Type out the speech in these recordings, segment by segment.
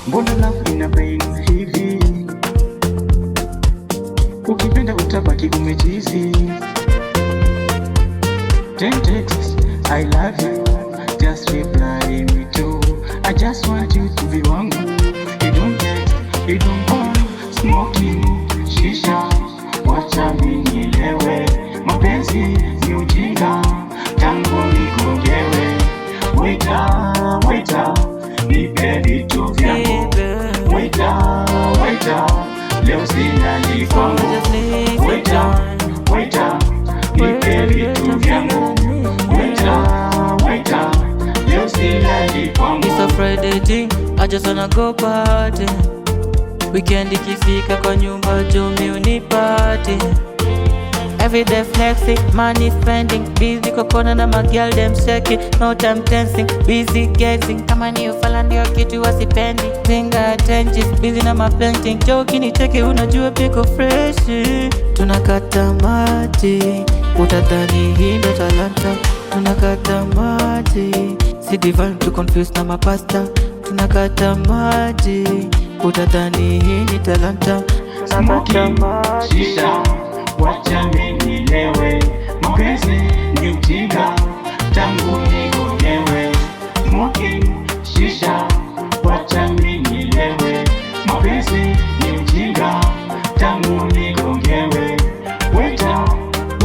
Mbona love ina pain hivi? Ukipenda utabaki umechizi. 10 texts, I love you, just reply me too. I just want you to be wangu. You don't text, you don't call, smoking shisha, wacha nielewe. Mapenzi ni ujinga, tangu nikogewe. Waiter, nipe vitu vyangu. Waiter, leo silali kwangu. Waiter, nipe vitu vyangu. Waiter, leo silali kwangu. It's a Friday thing, I just wanna go party. Weekend ikifika kwa nyumba jumi unipati. Everyday flexing, money spending, busy kokona na magial dem shaking, no time dancing, busy getting. Kama ni ufala ndio kitu wasipendi, finger attention, busy na mapainting. Joke ni cheke unajua piko fresh. Tunakata mati, utadhani hii ndo talanta. Tunakata mati, si divine to confuse na mapasta. Tunakata mati, utadhani hii ni talanta. Tunakata mati, shisha, wacha nielewe. Mapenzi ni ujinga, tangu nikogewe. Smoking shisha, wacha nielewe. Mapenzi ni ujinga, tangu nikogewe.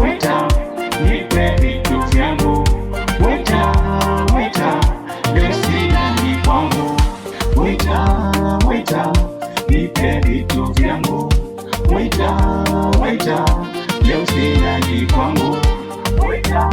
Waiter, nipe vitu vyangu. Waiter, leo silali kwangu. Waiter, nipe vitu vyangu. Waiter, leo silali kwangu. Waiter.